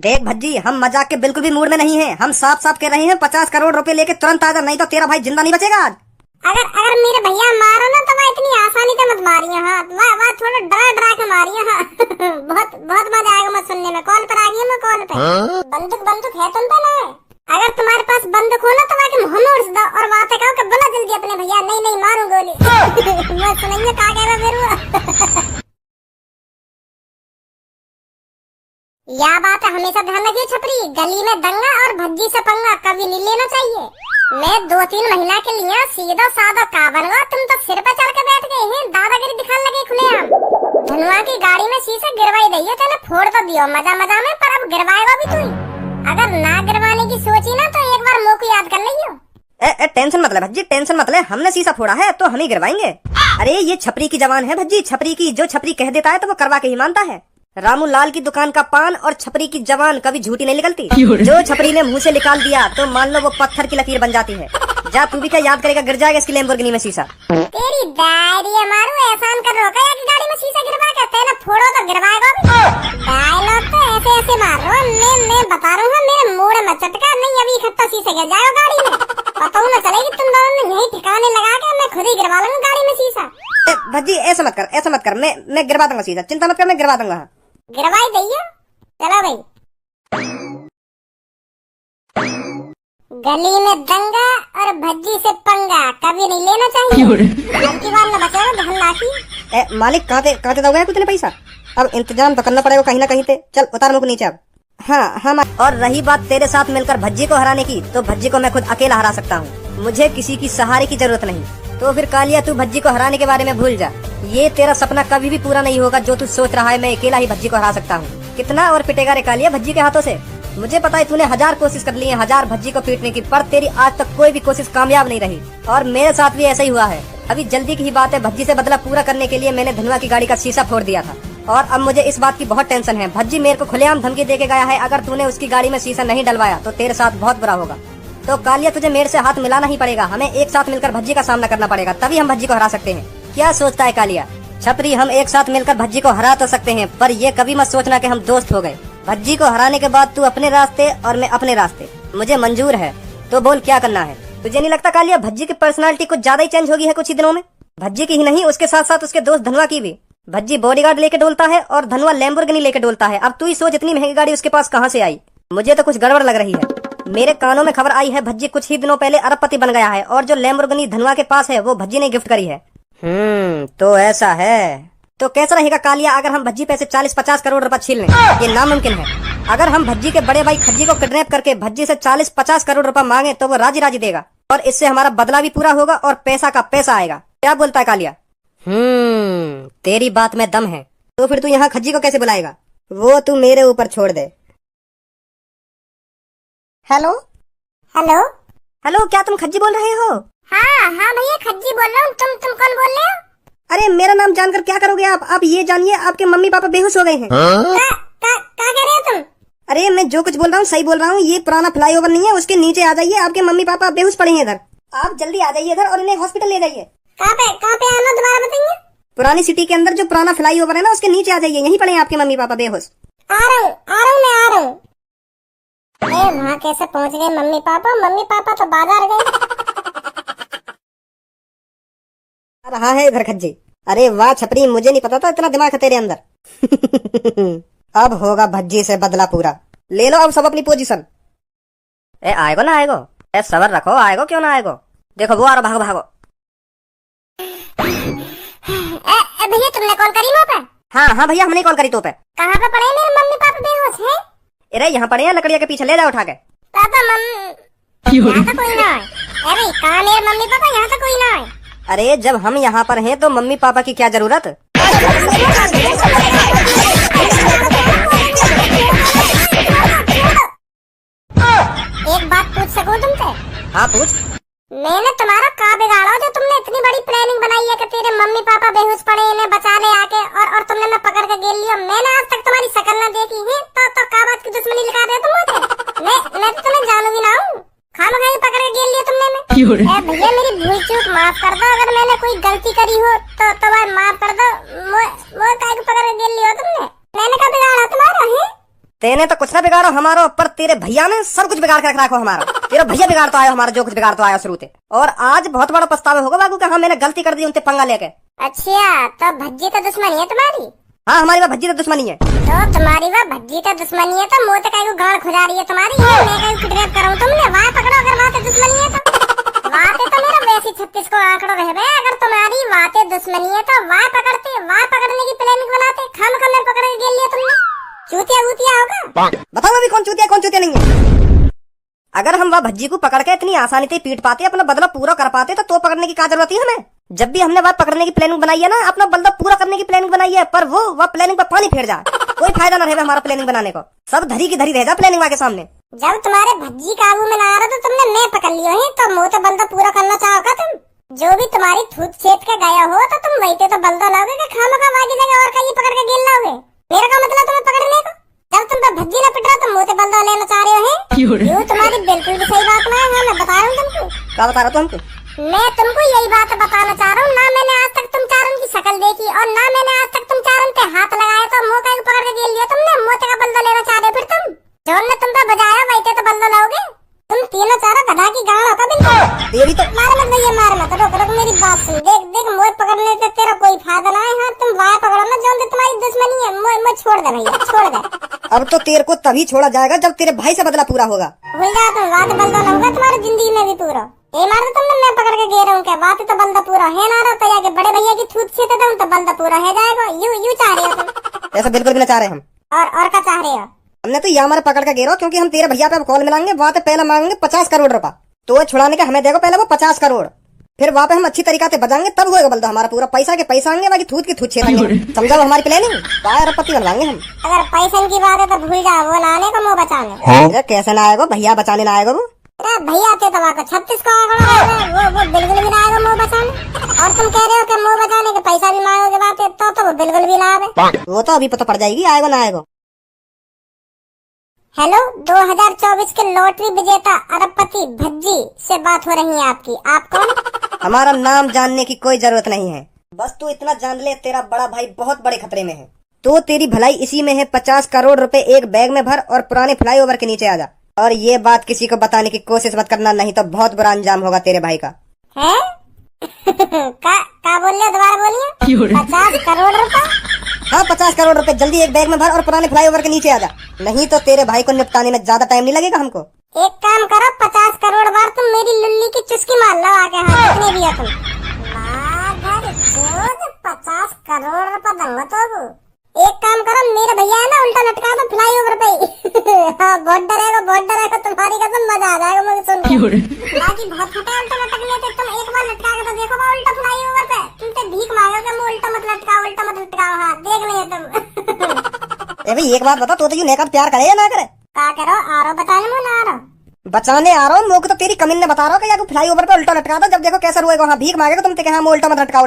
देख भज्जी, हम मजाक के बिल्कुल भी मूड में नहीं हैं। हम साफ साफ कह रहे हैं 50 करोड़ रुपए लेके तुरंत आ जा, नहीं तो तेरा भाई जिंदा नहीं बचेगा आज। अगर अगर मेरे भैया मारो ना तो वह इतनी आसानी से मत मारियो। हाँ वह थोड़ा डरा डरा के मारियो। हाँ बहुत बहुत मजा आएगा मैं सुनने में। कॉल पर आ गई मैं कॉल पे। बंदूक बंदूक है तुम पे ना? अगर तुम्हारे पास बंदूक हो ना तो वहाँ के मुँह में उड़ दो और वहाँ पे कहो कि बोला जल्दी अपने भैया। नहीं नहीं मारू गोली। मैं सुनिए कहा कह रहा फिर या बात है, हमेशा ध्यान रखिए छपरी। गली में दंगा और भज्जी से पंगा कभी नहीं लेना चाहिए। मैं 2-3 महीना के लिए सीधा साधा का बन गया। तुम तो सिर पे चढ़ के बैठ गए हैं, दादागिरी दिखाने लगे खुलेआम। धनवा की गाड़ी में शीशे गिरवाई दी, चलो फोड़ तो दियो मजा मजा में, पर अब गिरवाएगा भी तू। अगर ना गिरवाने की सोची ना तो एक बार मुँह को याद कर लियो। टेंशन मत ले भज्जी, टेंशन मत ले। हमने शीशा फोड़ा है तो हम ही गिरवाएंगे। अरे ये छपरी की जवान है भज्जी, छपरी की। जो छपरी कह देता है तो वो करवा के ही मानता है। रामू लाल की दुकान का पान और छपरी की जवान कभी झूठी नहीं निकलती। जो छपरी ने मुंह से निकाल दिया तो मान लो वो पत्थर की लकीर बन जाती है। जा तू भी क्या याद करेगा, गिर जाएगा इसकी लैम्बोर्गिनी में शीशा। तेरी दाढ़ी मारू एहसान कर रोका या कि गाड़ी में शीशा गिरवा के तेरा फोड़ो तो गिरवाएगा भी। डायलॉग तो ऐसे ऐसे मार रहा हूं। मैं बता रहा हूं, मेरे मुंह में चटका नहीं, अभी इकट्ठा शीशे गिर जाएगा गाड़ी में। पता ना चलेगी तुम दोनों ने यही ठिकाने लगा के मैं खुद ही गिरवा लूंगा गाड़ी में शीशा। भज्जी ऐसा मत कर, ऐसा मत कर। मैं गिरवा दूंगा शीशा, चिंता मत कर, मैं गिरवा दूंगा। गिरवाई दइयो। चलो भाई। गली में दंगा और भज्जी से पंगा कभी नहीं लेना चाहिए। हल्की बार न बचाओ धन लाखी। मालिक कहाँ ते दोगे कुछ पैसा? अब इंतजाम तो करना पड़ेगा कहीं ना कहीं से। चल उतार मुझको नीचे अब। हाँ और रही बात तेरे साथ मिलकर भज्जी को हराने की, तो भज्जी को मैं खुद अकेला हरा सकता हूँ। मुझे किसी की सहारे की जरूरत नहीं। तो फिर कालिया तू भज्जी को हराने के बारे में भूल जा। ये तेरा सपना कभी भी पूरा नहीं होगा जो तू सोच रहा है मैं अकेला ही भज्जी को हरा सकता हूँ। कितना और पिटेगा रे कालिया भज्जी के हाथों से? मुझे पता है तूने 1000 कोशिश कर ली है, 1000 भज्जी को पीटने की, पर तेरी आज तक कोई भी कोशिश कामयाब नहीं रही। और मेरे साथ भी ऐसा ही हुआ है। अभी जल्दी की ही बात है, भज्जी से बदला पूरा करने के लिए मैंने धनवा की गाड़ी का शीशा फोड़ दिया था। और अब मुझे इस बात की बहुत टेंशन है। भज्जी मेरे को खुलेआम धमकी दे के गया है, अगर तूने उसकी गाड़ी में शीशा नहीं डलवाया तो तेरे साथ बहुत बुरा होगा। तो कालिया तुझे मेरे से हाथ मिलाना ही पड़ेगा। हमें एक साथ मिलकर भज्जी का सामना करना पड़ेगा, तभी हम भज्जी को हरा सकते हैं। क्या सोचता है कालिया? छपरी, हम एक साथ मिलकर भज्जी को हरा तो सकते हैं, पर ये कभी मत सोचना कि हम दोस्त हो गए। भज्जी को हराने के बाद तू अपने रास्ते और मैं अपने रास्ते। मुझे मंजूर है, तो बोल क्या करना है? तुझे नहीं लगता कालिया भज्जी की पर्सनालिटी कुछ ज्यादा ही चेंज होगी है कुछ ही दिनों में? भज्जी की ही नहीं, उसके साथ साथ उसके दोस्त धनवा की भी। भज्जी बॉडीगार्ड लेके डोलता है और धनवा लैम्बोर्गिनी लेके डोलता है। अब तू ही सोच इतनी महंगी गाड़ी उसके पास कहाँ से आई? मुझे तो कुछ गड़बड़ लग रही है। मेरे कानों में खबर आई है भज्जी कुछ ही दिनों पहले अरबपति बन गया है, और जो लैम्बोर्गिनी धनवा के पास है वो भज्जी ने गिफ्ट करी है। तो ऐसा है। तो कैसा रहेगा कालिया अगर हम भज्जी पैसे 40-50 करोड़ रुपए छीन लें? ये नामुमकिन है। अगर हम भज्जी के बड़े भाई खज्जी को किडनैप करके भज्जी से 40-50 करोड़ रुपए मांगे तो वो राजी राजी देगा, और इससे हमारा बदला भी पूरा होगा और पैसा का पैसा आएगा। क्या बोलता है कालिया? तेरी बात में दम है। तो फिर तू यहाँ खज्जी को कैसे बुलाएगा? वो तू मेरे ऊपर छोड़ दे। हेलो हेलो हेलो, क्या तुम खज्जी बोल रहे हो? हाँ भैया खज्जी बोल रहा हूँ। तुम कौन बोल रहे हो? अरे मेरा नाम जानकर क्या करोगे आप ये जानिए आपके मम्मी पापा बेहोश हो गए हैं। क्या कह रहे हो तुम? अरे मैं जो कुछ बोल रहा हूँ सही बोल रहा हूँ। ये पुराना फ्लाईओवर नहीं है, उसके नीचे आ जाइए, आपके मम्मी पापा बेहोश पड़े हैं इधर। आप जल्दी आ जाइए इधर और इन्हें हॉस्पिटल ले जाइए। कहाँ पे आना दोबारा बताइए। पुरानी सिटी के अंदर जो पुराना फ्लाईओवर है ना, उसके नीचे आ जाइए, यहीं पड़े हैं आपके मम्मी पापा बेहोश। आ रहा हूँ। वहाँ कैसे पहुँच गए मम्मी पापा? मम्मी पापा तो बाजार गए। रहा है इधर खज्जी। अरे वाह छपरी, मुझे नहीं पता था इतना दिमाग है तेरे अंदर। अब होगा भज्जी से बदला पूरा। ले लो अब सब अपनी पोजीशन। आएगो ना आएगो? सबर रखो, आएगो क्यों ना आएगो? देखो वो आ रहा, भागो भागो। भैया तुमने कॉल करी वहाँ पे? हाँ भैया हमने कॉल करी तो पे। कहाँ पे पड़े मेरे मम्मी पापा बेहोश हैं? अरे यहाँ पड़े हैं लकड़िया के पीछे, ले जाओ उठा के। पापा यहाँ तो कोई ना है। अरे कहाँ मेरे मम्मी पापा? यहाँ तो कोई ना है। अरे जब हम यहाँ पर हैं तो मम्मी पापा की क्या जरूरत? एक बात पूछ सकूं तुमसे? हाँ पूछ। मैंने तुम्हारा का बिगाड़ा जो तुमने इतनी बड़ी प्लानिंग बनाई है कि तेरे मम्मी पापा बेहोश पड़े, इन्हें बचाने आके और तुमने मैं पकड़ के गेल लिया। मैंने आज तक तुम्हारी शक्ल न देखी है, तो का बात की दुश्मनी लिखा दे तुम मुझे? मैं तो तुम्हें जानूंगी ना हूँ। खामखाई पकड़ के गेल लिया तुमने मैं। भैया मेरी भूल चूक माफ कर दो, अगर मैंने कोई गलती करी हो तो भाई माफ कर दो। वो काय को पकड़ के गेल लिया तुमने? मैंने का बिगाड़ा तुम्हारा है? तेने मैंने तो कुछ ना बिगाड़ो हमारो, पर तेरे भैया ने सब कुछ बिगाड़ के रख रखो हमारा। तेरा भैया बिगाड़ तो आया हमारा, जो कुछ बिगाड़ तो आया शुरू से। और आज बहुत बड़ा पछतावा होगा बाबू का, हाँ मैंने गलती कर दी उनसे पंगा लेके। अच्छा, तो भज्जी तो दुश्मनी है तुम्हारी? हाँ हमारी वह भज्जी तो दुश्मनी है। तो तुम्हारी वह भज्जी तो दुश्मनी है तो मोते का गाड़ खुजा रही है तुम्हारी। मैं कहीं किडनैप कराऊं तुमने? वहाँ पकड़ो अगर वहाँ से दुश्मनी है तो। वहाँ से तो मेरा वैसी 36 को आंकड़ो रह गए। अगर तुम्हारी वहाँ से दुश्मनी है तो वहाँ पकड़ते, वहाँ पकड़ने की प्लानिंग बनाते। खाम में पकड़ के गेल लिया तुमने। चूतिया वूतिया होगा। बताओ अभी कौन चूतिया नहीं है। अगर हम वह भज्जी को पकड़ के इतनी आसानी से पीट पाते, अपना बदला पूरा कर पाते, तो पकड़ने की क्या जरूरत है हमें? जब भी हमने वह पकड़ने की प्लानिंग बनाई है ना, अपना बदला पूरा करने की प्लानिंग बनाई है, पर वो वह प्लानिंग पर पानी फेर जाए, कोई फायदा न रहे हमारा प्लानिंग बनाने को। सब धरी की धरी रह जा प्लानिंग के सामने। जब तुम्हारे भज्जी काबू में ना आ रहा तो तुमने मैं पकड़ लियो है, तो मुँह तो बलदा पूरा करना चाहोगा तुम। जो भी तुम्हारी थूत छेद के गया हो तो तुम वही तो बलदा लाओगे कि खामखा बाकी जगह और कहीं पकड़ के गेल लाओगे। मेरा का मतलब तुम्हें पकड़ने को। जब तुम पर भज्जी न पिट रहा तो मुँह से बलदा लेना चाह रहे हो। ये तुम्हारी बिल्कुल भी सही बात नहीं है। मैं बता रहा हूँ तुमको। क्या बता रहा तुमको? मैं तुमको यही बात बताना चाह रहा हूँ। ना मैंने आज तक तुम चारों की शक्ल देखी और ना मैंने आज तक तुम चारों पे हाथ लगाया, तो मुँह का पकड़ के गेल लिया तुमने। मुँह का बलदा लेना चाह रहे फिर तुम। जो ने तुम पे बजाया वही तो बलदा लाओगे। तुम तीनों चारों गधा की गाड़ होगा बिल्कुल। ये भी तो मार मत भैया, मार मत। रुक रुक मेरी बात सुन। देख देख, मुँह पकड़ने से तेरा कोई फायदा ना है। हाँ तुम वाया पकड़ो ना, जो तुम्हारी दुश्मनी है। मुँह छोड़ दे भैया, छोड़ दे। अब तो तेरे को तभी छोड़ा जाएगा जब तेरे भाई से बदला पूरा होगा। भूल जा तुम, बात बलदा ना होगा तुम्हारी जिंदगी में भी पूरा। ये मार दो तुमने, मैं पकड़ के गे रहा हूँ क्या? बात तो बलदा पूरा है ना रहा, तो जाके बड़े भैया की थूत छीते दूं तो बलदा पूरा है जाएगा। यू चाह रहे हो तुम? ऐसा बिल्कुल भी ना चाह रहे हम। और क्या चाह रहे हो? हमने तो ये हमारे पकड़ के गे रहा, क्योंकि हम तेरे भैया पे कॉल मिलाएंगे, वहाँ पे पहले मांगेंगे 50 करोड़ रुपया। तो छुड़ाने के हमें देखो पहले वो 50 करोड़, फिर वहाँ पे हम अच्छी तरीका से बजाएंगे, तब होगा बलदा हमारा पूरा। पैसा के पैसा आएंगे, बाकी थूत की थूत छेदेंगे। समझाओ हमारी प्लानिंग, अरबपति बनवाएंगे हम। अगर पैसे की बात है तो भूल जाओ, वो ना आने को मुँह बचाने। कैसे ना आएगा भैया बचाने ना आएगा वो। भैया आते तो आपको 36 को वो बिल्कुल भी ना आएगा मुँह बचाने। और तुम कह रहे हो कि मुँह बचाने के पैसा भी मांगोगे बात, तो वो बिल्कुल भी ना आवे। वो तो अभी पता पड़ जाएगी आएगा ना आएगा। हेलो, 2024 के लॉटरी विजेता अरबपति भज्जी से बात हो रही है आपकी। आप कौन? हमारा नाम जानने की कोई जरूरत नहीं है, बस तू इतना जान ले तेरा बड़ा भाई बहुत बड़े खतरे में है। तो तेरी भलाई इसी में है, 50 करोड़ रुपए एक बैग में भर और पुराने फ्लाईओवर के नीचे आ जा। और ये बात किसी को बताने की कोशिश मत करना, नहीं तो बहुत बुरा अंजाम होगा तेरे भाई का। है? का बोल रहे हो? दोबारा बोलिए। 50 करोड़ रुपए? हाँ 50 करोड़ रुपए जल्दी एक बैग में भर और पुराने फ्लाईओवर के नीचे आ जा, नहीं तो तेरे भाई को निपटाने में ज्यादा टाइम नहीं लगेगा हमको। एक काम करो, 50 करोड़ बार तुम मेरी लुल्ली की चुस्की मार लो आके। हाँ जितने भी हो तुम। 50 करोड़ रुपए दूंगा तो। एक काम करो, मेरे भैया है ना, उल्टा लटका दो फ्लाईओवर पे। हाँ बहुत डरेगा तुम्हारी कसम, मजा आ जाएगा मुझे सुन के। बाकी बहुत फटा उल्टा लटकने थे, तुम एक बार लटका के तो देखो बा उल्टा फ्लाईओवर पे। तुम तो भीख मांगोगे, मुँह उल्टा मत लटकाओ। हाँ देख ले तुम। भाई एक बात बता, तो ये नेका प्यार करे या ना करे? क्या करो? आ रहा बताने मुँह ना आ रहा? बचाने आ रहा हूँ। मुझे तो तेरी कमीन ने बता रहा हूँ कि फ्लाईओवर पे उल्टा लटका दो, जब देखो कैसा रोएगा। हाँ भीख मांगेगा तुम हाँ उल्टा मत लटकाओ।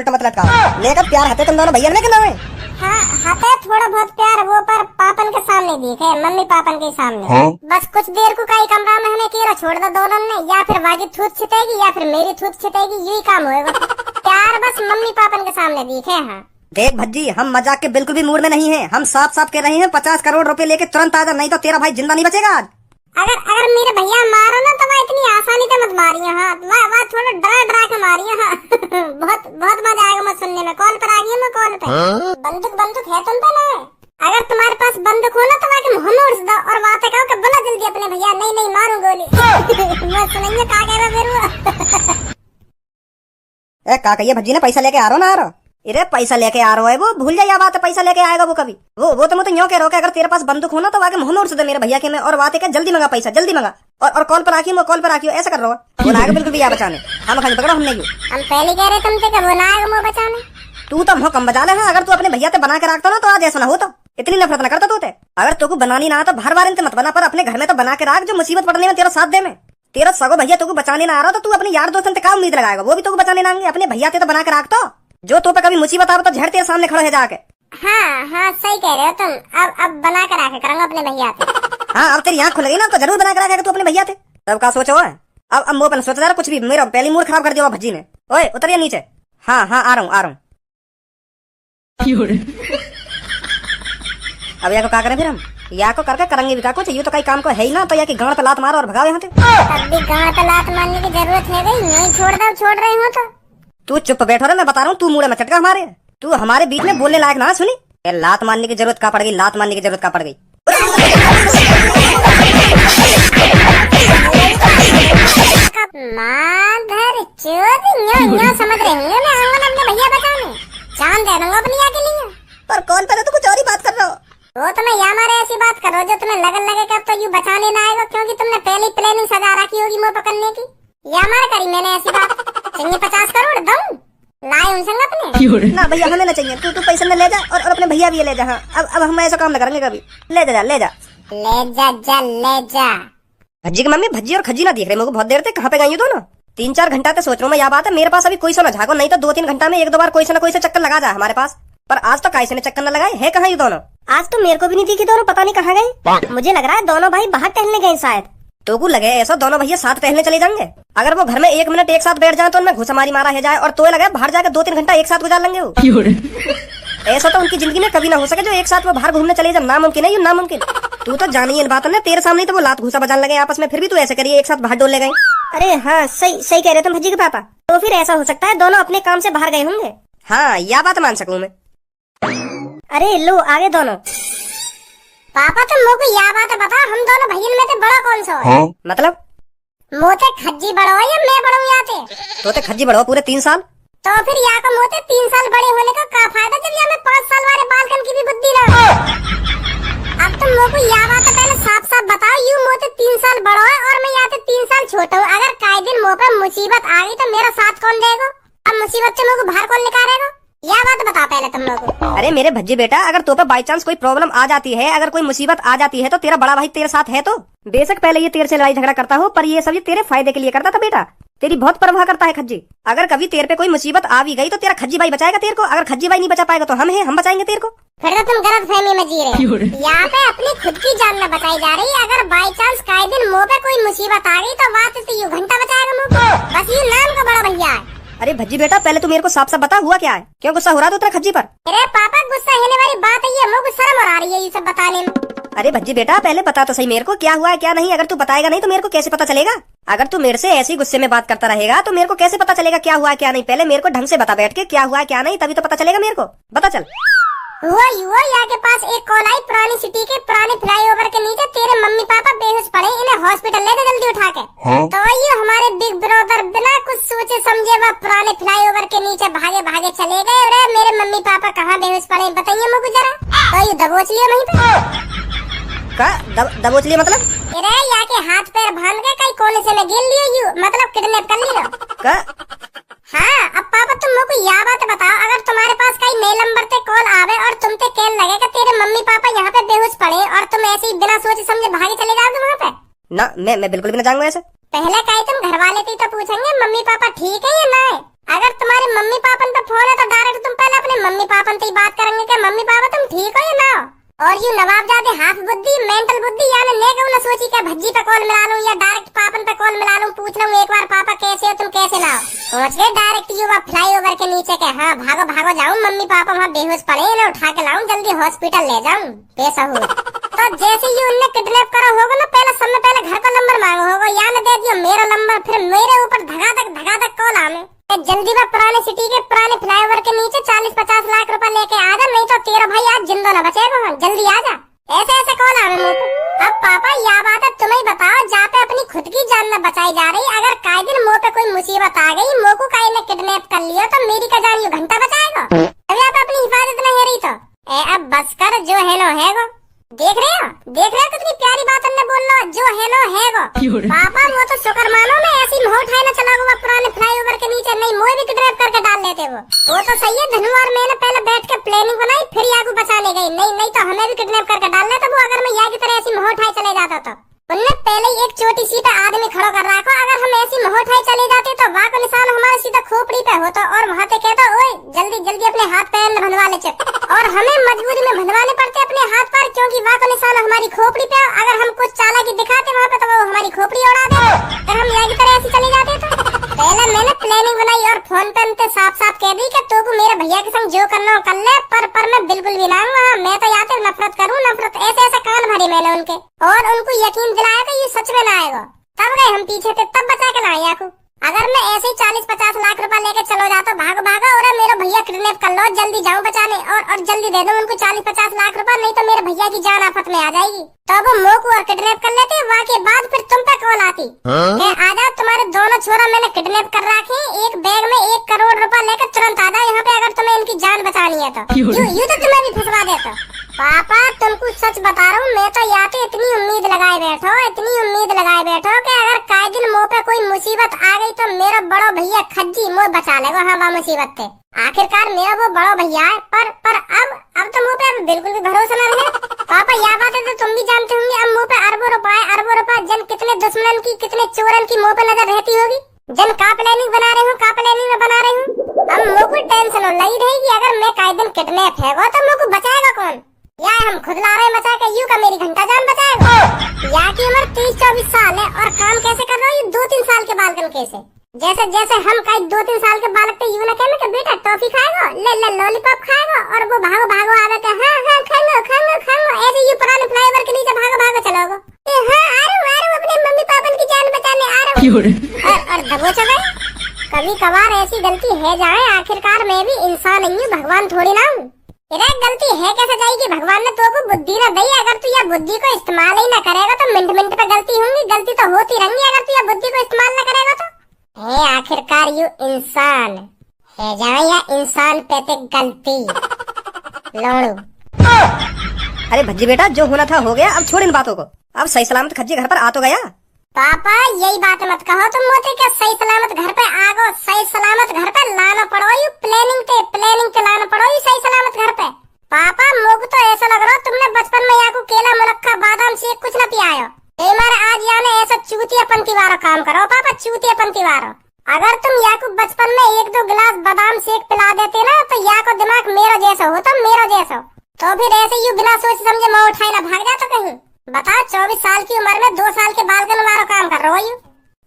नेका प्यार हते तुम दोनों भैया में ना है। हाँ हते थोड़ा बहुत प्यार, वो पर पापन के सामने दिखे, मम्मी पापन के सामने। हाँ? बस कुछ देर को कई कमरा में हमें केरा छोड़ दो दोनों ने, या फिर वाजी थूत छिटेगी या फिर मेरी थूत छिटेगी, यही काम होएगा। प्यार बस मम्मी पापन के सामने दिखे। हाँ देख भज्जी, हम मजाक के बिल्कुल भी मूड में नहीं है। हम साफ साफ कह रहे हैं 50 करोड़ रुपए लेके तुरंत आ जा, नहीं तो तेरा भाई जिंदा नहीं बचेगा आज। अगर मेरे भैया मारो ना तो वह इतनी आसानी से मत मारिए। हाँ वह थोड़ा डरा के मारिए। हाँ बहुत मजा आएगा मैं सुनने में। कॉल पर आ गई मैं कॉल पे। बंदूक है तुम पे ना? अगर तुम्हारे पास बंदूक हो ना तो वहाँ के मुँह में उड़ दो और वहाँ पे कहो कि बोला जल्दी अपने भैया। नहीं मारूं गोली। मैं सुनेंगे क्या कह रहा फिर। ए का कहिए भज्जी ने पैसा लेके आ रहा ना आ रहा? अरे पैसा लेके आ रहा है वो, भूल जाइए बात है, पैसा लेके आएगा वो कभी। वो तो मैं तो यूँ कह रहा हूँ कि अगर तेरे पास बंदूक हो ना तो आगे मुँह में उड़ दे मेरे भैया के में, और बात है जल्दी मंगा पैसा, जल्दी मंगा। और कॉल पर आखियो, कॉल पर आखियो, ऐसा कर रहा हो। वो ना आएगा बिल्कुल भी यहाँ बचाने। हम खाली पकड़ो हमने क्यों। हम पहले कह रहे तुमसे कि वो ना आएगा मुँह बचाने। तू तो कम बजा ले। अगर तू अपने भैया से बना के रखता ना तो आज ऐसा ना होता, इतनी नफरत न करता तू। अगर तू बनानी ना तो हर बार इनसे मत बना, पर अपने घर में तो बना के रख, जो मुसीबत पड़ने में तेरा साथ दे में। तेरा सगो भैया तुझको बचाने ना आ रहा तो तू अपने यार दोस्तों से क्या उम्मीद लगाएगा? वो भी तुझको बचाने ना आएंगे। अपने भैया तो बना के रख, तो जो तो पे कभी मुसीबत आवे तो झड़ तेरे सामने खड़ा है जाके। हाँ सही कह रहे हो तुम। अब बना कर रखे करूंगा अपने भैया से। हाँ अब तेरी आँख खुल गई ना तो जरूर बना कर रखेगा तू अपने भैया थे। तब का सोचा हुआ है? अब वो सोचा जा रहा कुछ भी, मेरा पहली मूड खराब कर दिया भज्जी ने। ओए उतरिए नीचे। हाँ आ रहा हूँ। अब या क्या करें फिर हम? या को करके करेंगे भी का कुछ, यूँ तो कहीं काम को है ही ना, तो या कि गांड पे लात मारो और भगाओ यहाँ से। अब भी गांड पे लात मारने की जरूरत है गई, नहीं छोड़ रहे हो तो। तू चुप बैठो रे, मैं बता रहा हूँ, तू मुड़े में चटका हमारे, तू हमारे बीच में बोलने लायक ना सुनी। लात मारने की जरूरत का पड़ गई, लात मारने की जरूरत का पड़ गई। माधर चोद, न्यो समझ रहे हैं मैं आऊंगा अपने भैया बचाने, जान दे दूंगा अपनी आके लिए। पर कौन पता, तो कुछ और ही बात कर रहे हो। वो तो मैं यहाँ मारे ऐसी बात कर रहा हूँ जो तुम्हें लगन लगे कि अब तो यूँ बचाने ना आएगा, क्योंकि तुमने पहले ही प्लानिंग सजा रखी होगी मुँह पकड़ने की। या मार करी मैंने ऐसी बात, चाहिए 50 करोड़ दूं, लाए उन संग अपने। ना भैया हमें ना चाहिए, तू पैसे में ले जा और अपने भैया भी ले जा। हाँ अब हम ऐसा काम ना करेंगे कभी। ले जा ले जा ले जा। भज्जी की मम्मी भज्जी और खज्जी ना दिख रहे मेरे को बहुत देर तक, कहाँ पे गई दोनों? 3-4 घंटा से सोच रहा हूँ मैं, यह बात है मेरे पास अभी कोई सा ना झाको, नहीं तो 2-3 घंटा में 1-2 बार कोई सा ना कोई सा चक्कर लगा जाए हमारे पास। पर आज तो कैसे ने चक्कर न लगाए है, कहाँ ये दोनों? आज तो मेरे को भी नहीं दिखी दोनों, पता नहीं कहाँ गए। मुझे लग रहा है दोनों भाई बाहर टहलने गए शायद। तो को लगे ऐसा दोनों भैया साथ टहलने चले जाएंगे। अगर वो घर में 1 मिनट एक साथ बैठ जाए तो उनमें घुसमारी मारा है जाए, और तो लगे बाहर जाकर 2-3 घंटा एक साथ गुजार लेंगे वो। ऐसा तो उनकी जिंदगी में कभी ना हो सके जो एक साथ वो बाहर घूमने चले जाए, नामुमकिन है ये, नामुमकिन। तू तो जानी है बात है, तेरे सामने तो वो लात घुसा बजाने लगे आपस में, फिर भी तू ऐसे करिए एक साथ बाहर डोल गए। अरे हाँ सही कह रहे तुम भज्जी के पापा। तो फिर ऐसा हो सकता है दोनों अपने काम से बाहर गए होंगे। हाँ यह बात मान सकूं मैं। अरे लो आगे दोनों। पापा तुम मुझको यह बात बता, हम दोनों भैया में से बड़ा कौन सा है? मतलब मोते खज्जी बड़ा हो या मैं बड़ा हूँ यहाँ तो खज्जी बड़ा हो पूरे 3 साल। तो फिर यहाँ का मोते 3 साल बड़े होने का क्या फायदा जब यहाँ में 5 साल वाले बालकन की भी बुद्धि ना हो। अब तुम मुझको यह बात पहले साफ बताओ, यूँ मोते 3 साल बड़ा है और मैं यहाँ से 3 साल छोटा हूँ। अगर काई दिन मुँह पर मुसीबत आ गई तो मेरा साथ कौन देगा? अब मुसीबत से मुझको बाहर कौन निकालेगा? यह बात बताओ पहले तुम लोगों को। अरे मेरे भज्जी बेटा, अगर तो पे बाई चांस कोई प्रॉब्लम आ जाती है, अगर कोई मुसीबत आ जाती है, तो तेरा बड़ा भाई तेरे साथ है। तो बेशक पहले ये तेरे से लड़ाई झगड़ा करता हो, पर ये सब ये तेरे फायदे के लिए करता था बेटा। तेरी बहुत परवाह करता है खज्जी। अगर कभी तेरे पे कोई मुसीबत आ भी गई तो तेरा खज्जी भाई बचाएगा तेरे को। अगर खज्जी भाई नहीं बचा पाएगा तो हम हैं, हम बचाएंगे तेरे को। फिर तो तुम गलत फहमी में जी रहे हो। यहाँ पे अपनी खुद की जान न बचाई जा रही है। अगर बाई चांस काई दिन मुँह पे कोई मुसीबत आ गई तो बात तो यूँ घंटा बचाएगा मुँह को, बस ये नाम का बड़ा भैया है। अरे भज्जी बेटा पहले तू मेरे को साफ बता, हुआ क्या है? क्यों गुस्सा हो रहा था तेरा खज्जी पर? अरे पापा गुस्सा होने वाली बात है ये, मुझको शर्म आ रही है ये सब बताने में। अरे भज्जी बेटा पहले बता तो सही मेरे को, क्या हुआ है क्या नहीं। अगर तू बताएगा नहीं तो मेरे को कैसे पता चलेगा? अगर तू मेरे से ऐसी गुस्से में बात करता रहेगा तो मेरे को कैसे पता चलेगा क्या हुआ है क्या नहीं। पहले मेरे को ढंग से बता बैठ के क्या हुआ है क्या नहीं, तभी तो पता चलेगा मेरे को। बता चल। हुआ यहाँ के पास एक कॉल आई, पुरानी सिटी के पुराने फ्लाईओवर के नीचे तेरे मम्मी पापा बेहोश पड़े, इन्हें हॉस्पिटल ले गए जल्दी उठा के। तो ये हमारे बिग ब्रदर बिना कुछ सोचे समझे वह पुराने फ्लाईओवर के नीचे भागे चले गए। अरे मेरे मम्मी पापा कहाँ बेहोश पड़े बताइए मुझे जरा। तो ये दबोच लिया वहीं पे। दबोच लिया मतलब? अरे यहाँ के हाथ पैर बांध के कहीं कोने से में गिर लिया, यू मतलब किडनैप कर लिया। हाँ अब पापा तुम मुझको यह बात बताओ, अगर तुम्हारे पास कहीं नए नंबर पे कॉल आवे और तुम पे कहने लगे कि तेरे मम्मी पापा यहाँ पे बेहोश पड़े और तुम ऐसे ही बिना सोचे समझे भागे चले जाओगे वहाँ पे? ना मैं बिल्कुल भी ना जाऊंगा ऐसे। पहले कहीं तुम घर वाले थी तो पूछेंगे मम्मी पापा ठीक है या ना है। अगर तुम्हारे मम्मी पापा पे फोन है तो डायरेक्ट तुम पहले अपने मम्मी पापा से ही बात करेंगे कि मम्मी पापा तुम ठीक हो या ना हो। और यू नवाबजादे हाफ बुद्धि मेंटल बुद्धि यानी नेगो न सोची कि भज्जी पे कॉल मिला लूं या डायरेक्ट पापन पे कॉल मिला लूं, पूछ लूं एक बार पापा कैसे हो तुम कैसे ना हो। पहुंच गए डायरेक्ट यू फ्लाईओवर के नीचे के। हाँ भागो जाऊं, मम्मी पापा वहाँ बेहोश पड़े, इन्हें उठा के लाऊं जल्दी हॉस्पिटल ले जाऊं बेसहूर। तो जैसे ही उनने किडनैप करा होगा ना, पहले सबसे पहले घर का नंबर मांगा होगा, यहाँ दे दियो मेरा नंबर, फिर मेरे ऊपर धगाधक कॉल आने। जल्दी वह पुराने सिटी के पुराने फ्लाईओवर के नीचे 40-50 लाख रुपए लेके आ जा, नहीं तो तेरा भाई आज जिंदा न बचेगा। जल्दी आ जा। ऐसे कॉल आ रहे हैं। अब पापा यह बात है तुम्हें बताओ, जहाँ पे अपनी खुद की जान न बचाई जा रही, अगर काई दिन मुँह पे कोई मुसीबत आ गई, मुँह को काई ने किडनैप कर लिया तो मेरी का जान यू घंटा बचाएगा। अभी आप अपनी हिफाजत नहीं रही तो अब बस कर, जो है नो है वो। देख रहे हो कितनी प्यारी बात हमने बोल लो, जो है नो है वो। पापा वो तो शुक्र मानो मैं ऐसी मोह उठाए न चला हुआ पुराने फ्लाईओवर के नीचे, नहीं मोह भी किडनैप करके डाल लेते वो तो सही है। धनु और मैंने पहले बैठ के प्लानिंग बनाई, फिर याकू बचाने गई। नहीं तो हमें भी किडनैप करके डाल लेते वो, अगर मैं यहाँ की तरह ऐसी मोह उठाए चले जाता तो। उनने पहले ही एक छोटी सी पे आदमी खड़ा कर रखा, अगर हम ऐसी मोह उठाए चले जाते तो वहाँ का निशान हमारे सीधा खोपड़ी पे होता और वहाँ पे कहता ओए जल्दी अपने हाथ पैर बंधवा ले चल। और हमें मजबूरी में बंधवाने पड़ते अपने हाथ पैर, क्योंकि वहाँ का निशान हमारी खोपड़ी पे। अगर हम कुछ चालाकी दिखाते वहाँ पे तो वो हमारी खोपड़ी उड़ा दे, अगर हम यहाँ की तरह ऐसी चले जाते तो। पहले मैंने प्लानिंग बनाई और फोन पे उनसे साफ साफ कह दी कि तू को मेरे भैया के संग जो करना हो कर ले, पर मैं बिल्कुल भी ना आऊंगा। मैं तो यहाँ तक नफरत करूँ, नफरत ऐसे ऐसे कान भरे मैंने उनके, और उनको यकीन दिलाया कि ये सच में ना आएगा। तब गए हम पीछे थे, तब बचा के लाए याकू। अगर मैं ऐसे ही 40-50 लाख रुपए लेके चलो जाता भाग भागा, और मेरे भैया किडनैप कर लो, जल्दी जाऊं बचाने और जल्दी दे दो उनको 40-50 लाख रुपए, नहीं तो मेरे भैया की जान आफत में आ जाएगी। तो वो मोकू और किडनैप कर लेते, वहाँ के बाद फिर तुम पे कॉल आती कि आ जाओ तुम्हारे दोनों छोरा मैंने किडनैप कर रखे, एक बैग में 1 करोड़ रुपए लेकर तुरंत आ जाओ यहाँ पे, अगर तुम्हें इनकी जान बचानी है तो। यूं तो तुम्हें भी फंसवा देता। पापा तुमको सच बता रहा हूँ, मैं तो यहाँ पे इतनी उम्मीद लगाए बैठो, इतनी उम्मीद लगाए बैठो कि अगर काई दिन मुँह पे कोई मुसीबत आ गई तो मेरा बड़ो भैया खज्जी मुँह बचा लेगा। हाँ मुसीबत थे आखिरकार मेरा वो बड़ो भैया है, पर अब तो मुँह पे बिल्कुल भी भरोसा न रहे। पापा यह बात है तो तुम भी जानते होंगे, अब मुँह पे अरबों रुपए जन कितने दुश्मन की कितने चोरन की मुँह पे नजर रहती होगी। जन का प्लानिंग बना रहे हूँ, का प्लानिंग में बना रही हूँ। अब मुँह को टेंशन हो लगी रहेगी, अगर मैं काई दिन किडनैप है तो मुँह को बचाएगा कौन? या हम खुद ला रहे मचा के यूं का मेरी घंटा जान बचाएगा। या की उम्र 30-24 साल है और काम कैसे कर रहा हूँ 2-3 साल के बालकन कैसे, जैसे जैसे हम कई 2-3 साल के बालक पे यूं ना कहने के बेटा टॉफी खाएगा, ले लॉलीपॉप खाएगा, और वो भागो आवे के हाँ खाऊंगा ऐसे यूं पुराने फ्लाईओवर के नीचे भागो चलोगे। हाँ आ रहा अपने मम्मी पापा की जान बचाने आ रहा हूँ। और दबोच गए, कभी कभार ऐसी गलती है जाए, आखिरकार मैं भी इंसान नहीं हूँ, भगवान थोड़ी ना हूँ। गलती है कैसे जाएगी, भगवान ने तो को बुद्धि ना दी, अगर तू यह बुद्धि को इस्तेमाल ही ना करेगा तो मिनट पे गलती होंगी, गलती तो होती रहेंगी अगर तू यह बुद्धि को इस्तेमाल ना करेगा तो। है आखिरकार यू इंसान है जाए या इंसान पे ते गलती लोड़ू। अरे भज्जी बेटा जो होना था हो गया, अब छोड़ इन बातों को, अब सही सलामत खज्जी घर पर आ तो गया। पापा यही बात मत कहो तुम मोते, क्या सही सलामत घर पे आ गो, सही सलामत घर पे लाना पड़ो, यू प्लानिंग के लाना पड़ो यू सही सलामत घर पे। पापा मुझे तो ऐसा लग रहा तुमने बचपन में याकू केला मुलक्का बादाम शेक कुछ न पियायो, मारे आज याने ऐसा चूतियापन की वारो काम करो पापा, चूतियापन की वारो। अगर तुम याकू बचपन में 1-2 गिलास बादाम शेक पिला देते ना तो याको दिमाग मेरा जैसा होता, मेरा जैसा, तो फिर ऐसे यू बिना सोच समझे मैं उठाई ना भाग जाता कहीं। बताओ 24 साल की उम्र में 2 साल के बालकन वाला काम कर रहा हूँ।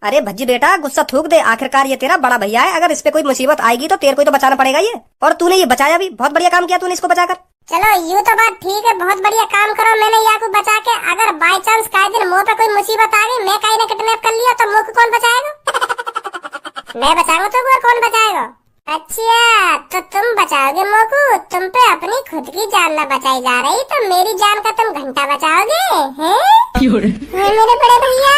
अरे भज्जी बेटा गुस्सा थूक दे, आखिरकार ये तेरा बड़ा भैया है, अगर इस पे कोई मुसीबत आएगी तो तेरे को तो बचाना पड़ेगा ये, और तूने ये बचाया भी, बहुत बढ़िया काम किया तूने इसको बचाकर। चलो यूँ तो बात ठीक है, बहुत बढ़िया काम करो, मैंने यहाँ को बचा के, अगर बाई चांस काई दिन मुँह पे कोई मुसीबत आ गई, मैं काई ने किडनैप कर लिया तो मुँह को कौन बचाएगा? मैं बचाऊंगा तो कौन बचाएगा? अच्छा तो तुम बचाओगे मोकू, तुम पे अपनी खुद की जान न बचाई जा रही तो मेरी जान का तुम घंटा बचाओगे हैं? मेरे बड़े भैया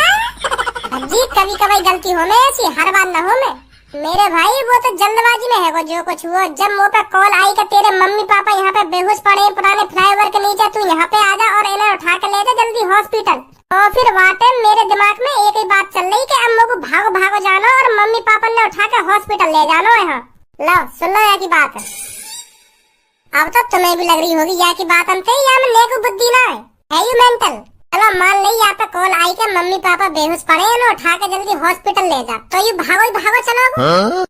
जी कभी कभी गलती हो मैं ऐसी, हर बार न हो मैं। मेरे भाई वो तो जल्दबाजी में है वो जो कुछ हुआ, जब मुँह पे कॉल आई कि तेरे मम्मी पापा यहाँ पे बेहोश पड़े हैं पुराने फ्लाईओवर के नीचे, तू यहाँ पे आ जा और इन्हें उठा के ले जा जल्दी हॉस्पिटल। और फिर वाटे मेरे दिमाग में एक ही बात चल रही कि अम्मू को भागो जानो और मम्मी पापा ने उठा के हॉस्पिटल ले जानो यहाँ। लो सुन लो यहाँ की बात अब तो तुम्हें भी लग रही होगी यहाँ की बात हमसे, यहाँ में लेको बुद्धि ना है यू मेंटल। चलो मान ली यहाँ पे कॉल आई के मम्मी पापा बेहोश पड़े हैं, उठा के जल्दी हॉस्पिटल ले जा, तो यू भागो चलो।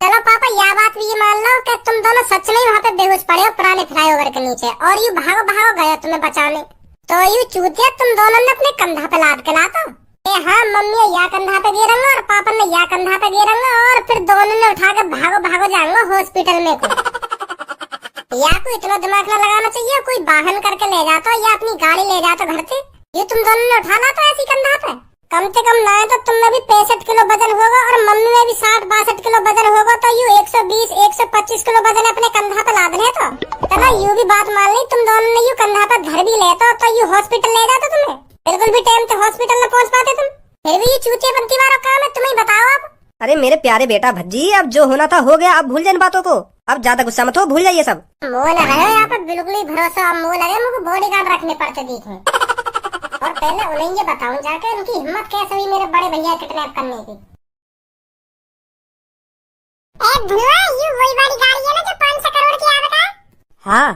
चलो पापा यह बात भी ये मान लो कि तुम दोनों सच में वहाँ पे बेहोश पड़े हो पुराने फ्लाईओवर के नीचे, और यू भागो गए तुम्हें बचाने, तो यू चूतिया तुम दोनों ने अपने कंधा पे लाद के लाता। हाँ मम्मी या कंधा पे गिरेंगे और पापा ने या कंधा पे गिरेंगे, और फिर दोनों ने उठा के भागो जाएंगे हॉस्पिटल में को। या कोई इतना दिमाग न लगाना चाहिए, कोई वाहन करके ले जाता या अपनी गाड़ी ले जाता घर से, ये तुम दोनों ने उठा लाता ऐसी कंधा पे। कम से कम ना तो तुम में भी 65 किलो वजन होगा और मम्मी में भी 60-62 किलो वजन होगा, तो यू 120-125 किलो वजन अपने कंधा पे लाद ले तो। चलो यू भी बात मान ली, तुम दोनों ने यू कंधा पे घर भी लेता तो यू हॉस्पिटल ले जाता, तुम्हें बिल्कुल भी टाइम से हॉस्पिटल न पहुँच पाते तुम, फिर भी ये चूतियापंती वाला काम है, तुम्हें बताओ आप। अरे मेरे प्यारे बेटा भज्जी अब जो होना था हो गया, अब भूल जाए इन बातों को, अब ज्यादा गुस्सा मत हो, भूल जाइए सब। मुँह न रहे यहाँ पे बिल्कुल ही भरोसा, मुँह लगे मुझे बॉडीगार्ड रखने पड़ते दिखे। और पहले उन्हें ये बताऊं जाके उनकी हिम्मत कैसे हुई मेरे बड़े भैया किडनैप करने की। भुलवा ये वही वाली गाड़ी है ना जो 500 करोड़ की आ बता? हाँ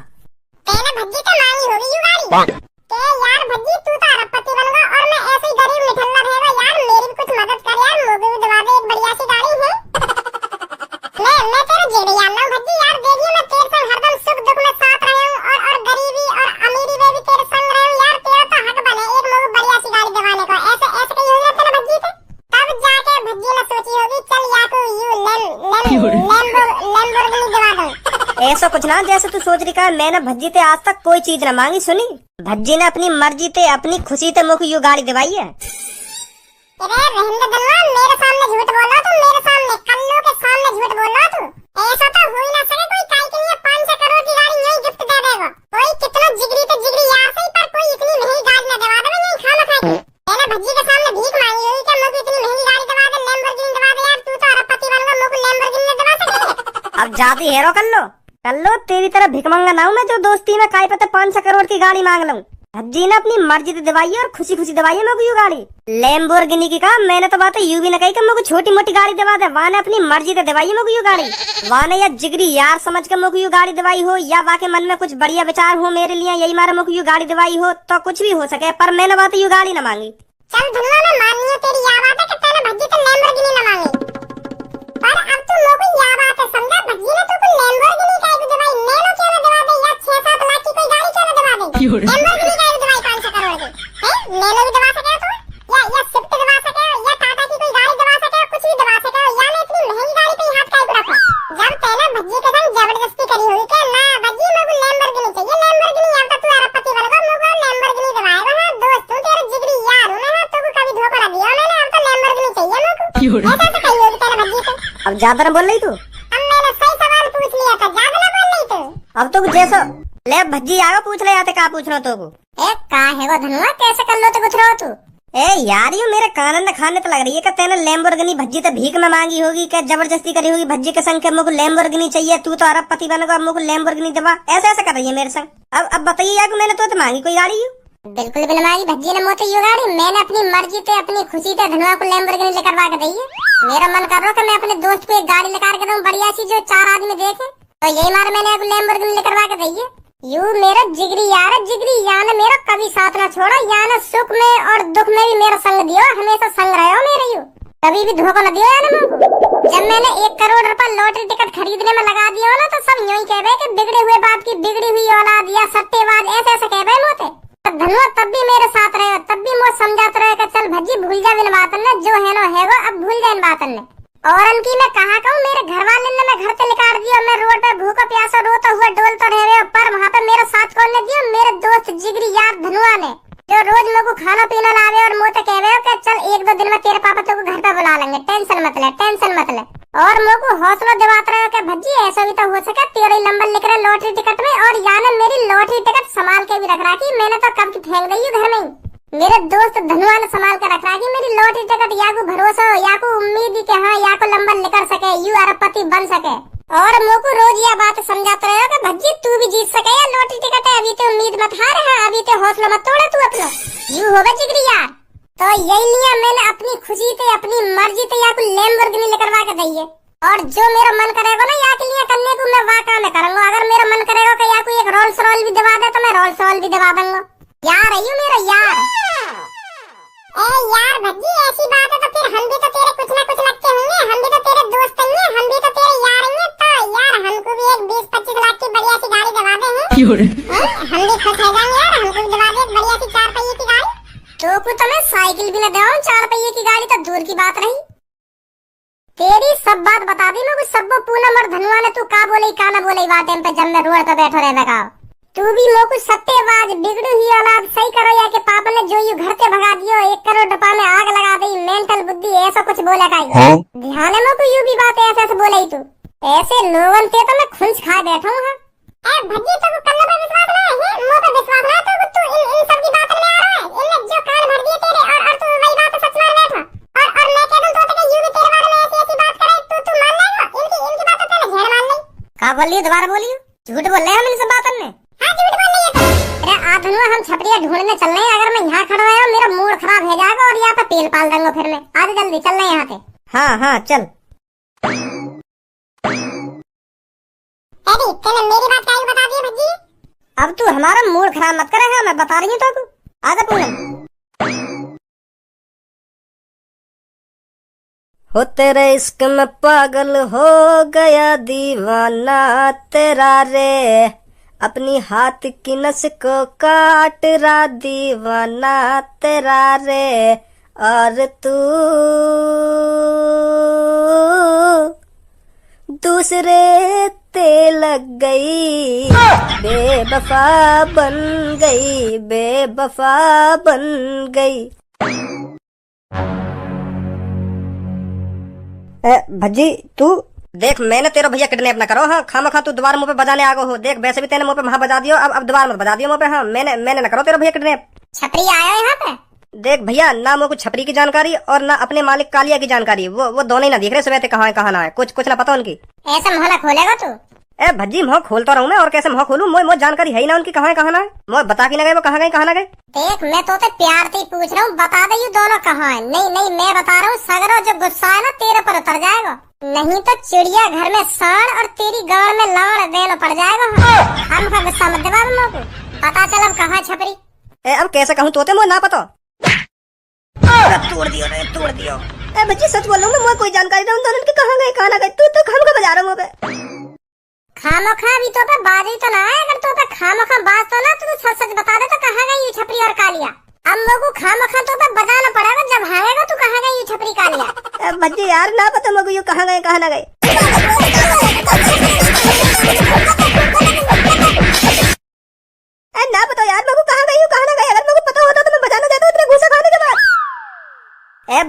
तेरे भज्जी तो मांगी होगी यू गाड़ी। ते यार भज्जी तू तो अरबपति बन गया और मैं ऐसे ही गरीब निठल्ला रहेगा यार, मेरी भी कुछ मदद कर यार, मुझे भी दिला दे एक बढ़िया सी गाड़ी है। मैं तेरे जेबी यार ना भज्जी यार, दे दिए मैं तेरे संग हरदम सुख दुख में साथ रहा हूं और गरीबी और अमीरी में भी तेरे संग रहा हूं यार, तेरा तो हक बने एक मुझे बढ़िया सी गाड़ी दिवाने को। ऐसे कहीं हो जाता ना भज्जी से, तब जाके भज्जी ने सोची होगी चल या को यू ले सोचना जैसे तू सोच रही का मैंने भज्जी ते आज तक कोई चीज न मांगी सुनी। भज्जी ने अपनी मर्जी ते अपनी खुशी ते मुख यू गाड़ी दिवाई है। अरे रहने दल्ला, मेरे सामने झूठ बोल रहा तू, मेरे सामने कल्लू के सामने झूठ बोल रहा तू। ऐसा तो हो ही ना सके कोई काई के लिए 500 करोड़ की गाड़ी यही गिफ्ट दे देगा। कोई कितना जिगरी तो जिगरी यार सही, पर कोई इतनी महंगी गाड़ी न दवा दे नहीं खाना खाए। मैंने भज्जी के सामने भीख मांगी हुई कि मुझे इतनी महंगी गाड़ी दवा दे, लैम्बोर्गिनी दवा दे। यार तू तो अरबपति बन गया, मुझे लैम्बोर्गिनी दवा सके। अब जाती हेरो कल्लो तेरी तरह भिकमंगा ना हूं मैं जो दोस्ती में काय पता 500 करोड़ की गाड़ी मांग लूं। भज्जी ने अपनी मर्जी से दवाई और खुशी खुशी दवाई है मेरे को यू गाड़ी। लैम्बोर्गिनी की कहा मैंने तो बात यू भी न कही कि मेरे को छोटी मोटी गाड़ी दवा दे। वहाँ ने अपनी मर्जी से दवाई है मेरे को यू गाड़ी। वहाँ ने या जिगरी यार समझ के मेरे को यू गाड़ी दवाई हो, या वाके मन में कुछ बढ़िया विचार हो मेरे लिए, यही मारे मेरे को यू गाड़ी दवाई हो, तो कुछ भी हो सके, पर मैंने बात यू गाड़ी न मांगी। चल धुनवा में मानी है तेरी या बात है कि तूने भज्जी तो लैम्बोर्गिनी न मांगी, पर अब तू मेरे को या बात है समझा। भज्जी ने तुमको लैम्बोर्गिनी का एक दवाई, नैनो क्यों न दवा दे, या 6-7 लाख की कोई गाड़ी क्यों न दवा दे। लैम्बोर्गिनी का एक दवाई 500 करोड़ की है, नैनो भी दवा सके तू, या स्विफ्ट दवा सके, या टाटा की कोई गाड़ी दवा सके, कुछ भी दवा सके। या ने इतनी महंगी गाड़ी पे हाथ काहे रखा। जब तेने भज्जी के संग जबरदस्ती करी हुई कि ना भज्जी मेरे को लैम्बोर्गिनी चाहिए, लैम्बोर्गिनी या तो तू अरबपति बन गया, मेरे को लैम्बोर्गिनी दवाएगा। हां दोस्त तू तेरे जिगरी यार हूं मैं, तो को कभी धोखा न दिया मैंने। अब तो लैम्बोर्गिनी चाहिए मेरे को। ऐसा तो कही होगी तेरे भज्जी से। अब ज्यादा न बोल रही तू। अब मैंने सही सवाल पूछ लिया था, ज्यादा न बोल रही तू। अब तो जैसा ले भज्जी आगा पूछ ले आते का पूछ रहा तो को। ए का है वो धनुआ, कैसे कर लो तो कुछ रहो तू। ए यार यू मेरे कानन खाने तो लग रही है कि तेने लैम्बोर्गिनी भज्जी तो भीख में मांगी होगी, क्या जबरदस्ती करी होगी भज्जी के संग के मुझे लैम्बोर्गिनी चाहिए, तू तो अरबपति बनेगा मुझे लैम्बोर्गिनी दवा, ऐसे ऐसे कर रही है मेरे संग। अब बताइए यार मैंने तो मांगी कोई गाड़ी यू। बिल्कुल भी मांगी भज्जी ने मोती यू गाड़ी। मैंने अपनी मर्जी से अपनी खुशी से धनुआ को लैम्बोर्गिनी लेकर के दी है। मेरा मन कर रहा कि मैं अपने दोस्त को एक गाड़ी लेकर के दूं बढ़िया सी जो 4 आदमी देखे, तो यही मारे मैंने एक लैम्बोर्गिनी लेकर के दी है। यू मेरा जिगरी यार, जिगरी यार ने मेरा कभी साथ ना छोड़ा, यार ने सुख में और दुख में भी मेरा संग दियो, हमेशा संग रहे हो मेरे। यू कभी भी धोखा न दियो यार मुझको। जब मैंने 1 करोड़ रुपया लॉटरी टिकट खरीदने में लगा दिया ना, तो सब यूं ही कह रहे कि बिगड़े हुए बाप की बिगड़ी हुई औलाद, या सट्टेबाज, ऐसे ऐसे कह रहे मोते। धनुआ तब भी मेरे साथ रहे, तब भी मुझे समझाते रहे कि चल भज्जी भूल जा इन बातन ने, जो है नो है वो, अब भूल जा इन बातन ने। और उनकी मैं कहा कहूँ, मेरे घर वाले ने मैं घर से निकाल दिया, मैं रोड पे भूखा प्यासा रोता हुआ डोलता रह रहे, पर वहाँ पे मेरा साथ कौन ने दिया, मेरे दोस्त जिगरी यार धनुआ ने, जो रोज मेरे को खाना पीना लावे और मुझे कह रहे हो कि चल 1-2 दिन में तेरे पापा तो घर पे बुला लेंगे, टेंशन मत ले, टेंशन मत ले। और मेरे को हौसला दिलाते रहे कि भज्जी ऐसा भी तो हो सके तेरा ही नंबर लिख रहे लॉटरी टिकट में। और यार मेरी लॉटरी टिकट संभाल के भी रख रहा कि मैंने तो कब की फेंक दी घर में ही। मेरे दोस्त धनुआ ने संभाल कर रख रहा कि मेरी लॉटरी टिकट या को भरोसा हो, या को उम्मीद ही कि हाँ या को नंबर लेकर सके, यू अरबपति बन सके। और मेरे को रोज यह बात समझाते रहे कि भज्जी तू भी जीत सके, या लॉटरी टिकट है, अभी तो उम्मीद मत हार, है अभी तो हौसला मत तोड़े तू अपना, यू होगा जिगरी यार। तो यही लिया मैंने अपनी खुशी से अपनी मर्जी से या को लैम्बोर्गिनी लेकर के दी है। और जो मेरा मन करेगा ना या के लिए करने को मैं वाह काम करूंगा। अगर मेरा मन करेगा कि या कोई एक रोल्स रॉयल भी दबा दे तो मैं रोल्स रॉयल भी दबा दूंगा। यार है मेरा यार। ए यार भज्जी ऐसी बात है तो फिर हम भी तो तेरे कुछ ना कुछ लगते होंगे, हम भी तो तेरे दोस्त हैं, हम भी तो तेरे यार हैं। तो यार हमको भी एक 20-25 लाख की बढ़िया सी गाड़ी दबा दे हैं, हम भी खुश हो जाएंगे यार। हमको भी दबा दे बढ़िया सी 4 पहिए की गाड़ी। तो कुछ मैं साइकिल भी न दूं, 4 पहिए की गाड़ी तो दूर की बात रही। तेरी सब बात बता दी मैं, कुछ सबको पूनम और धनुआ ने तू का बोले का न बोले बात टाइम पे जब मैं रोड पे बैठा रहने का। तू भी लो कुछ सट्टेबाज बिगड़ी हुई औलाद सही करो, या के पापा ने जो यू घर से भगा दियो 1 करोड़ रुपया में आग लगा दी, मेंटल बुद्धि ऐसा कुछ बोला का ध्यान है को यू भी बात ऐसे ऐसे बोले तू। ऐसे लोगन से तो मैं खुंच खा बैठा हूँ। ए भज्जी तो कल्ला पे विश्वास ना है, मुंह पे विश्वास ना है, तो तू इन सब की बात में आ रहा है। इनने जो कान भर दिए तेरे, और तू वही बात सच मान बैठा। और मैं कह दूं तो कि यू भी तेरे बारे में ऐसी बात करे तू मान लेगा। इनकी बात तो तूने झेड़ मान ली। का बोल रही दोबारा बोलियो, झूठ बोल रहे हम इन सब बातों में। हां झूठ बोल रही है। अरे आ धनुआ हम छपड़िया ढूंढने चल रहे हैं, अगर मैं यहाँ खड़ा रहा मेरा मूड खराब हो जाएगा और यहाँ पे तेल पाल दूंगा फिर मैं। आज जल्दी चल रहे हैं यहाँ से। हाँ चल। अरे तूने मेरी बात काहे बता दी भज्जी? अब तू हमारा मूड खराब मत करे, मैं बता रही हूँ तो तू आजा पूनम। हो तेरे इश्क में पागल हो गया दीवाना तेरा रे, अपनी हाथ की नस को काट रहा दीवाना तेरा रे। और तू दूसरे रातें लग गई, बेवफा बन गई, बेवफा बन गई। भज्जी तू देख, मैंने तेरा भैया किडनैप ना करो। हाँ, खामा खा तू दोबारा मुंह पे बजाने आगो हो। देख, वैसे भी तेने मुंह पे वहां बजा दियो, अब दोबारा मत बजा दियो मुंह पे। हाँ, मैंने ना करो तेरा भैया किडनैप। छपरी आया यहाँ पे। देख भैया, ना मुझको छपरी की जानकारी और ना अपने मालिक कालिया की जानकारी। वो दोनों ही ना दिख रहे सुबह कहाँ है कहाँ ना है, कुछ ना पता उनकी। ऐसा मोहल्ला खोलेगा तू? ए भज्जी, मुँह खोलता रहूं मैं, और कैसे मुँह खोलूं? मुझे जानकारी है ही ना उनकी कहाँ है कहाँ ना है। मुझे बता के ना गए वो कहाँ गए कहाँ ना गए। देख, मैं तो प्यार से ही पूछ रहा हूँ, बता दे ये दोनों कहाँ है। नहीं, मैं बता रहा हूँ, सगरो जो गुस्सा है ना तेरे पर उतर जाएगा, नहीं तो चिड़िया घर में साड़ और तेरी गाड़ में लाड़ देना पड़ जाएगा। हम का गुस्सा मत दिला तुम लोग को। पता चल अब कहाँ छपरी। अब कैसे कहूँ तोते, मुझे ना पता। तोड़ दियो रे, तोड़ दियो। भज्जी सच बोल रहा हूँ, मुझे कोई जानकारी नहीं उन दोनों की कहाँ गए कहाँ ना गए। तू तो खाम का बजा रहा हूँ पे। खामोखा भी तो पे बाजी तो ना है। अगर तो पे खामोखा बाज तो ना, तो सच सच बता दे तो कहाँ गई ये छपरी और कालिया। हम लोगों को खामोखा तो पे बजाना पड़ेगा, जब हारेगा तू कहाँ गई ये छपरी कालिया। भज्जी यार ना पता मुझे ये कहाँ गए कहाँ ना गए। ना पता यार मुझे कहाँ गई कहाँ ना गए। अगर मुझे पता होता तो मैं बजाना देता इतने घूसा खाने के बाद।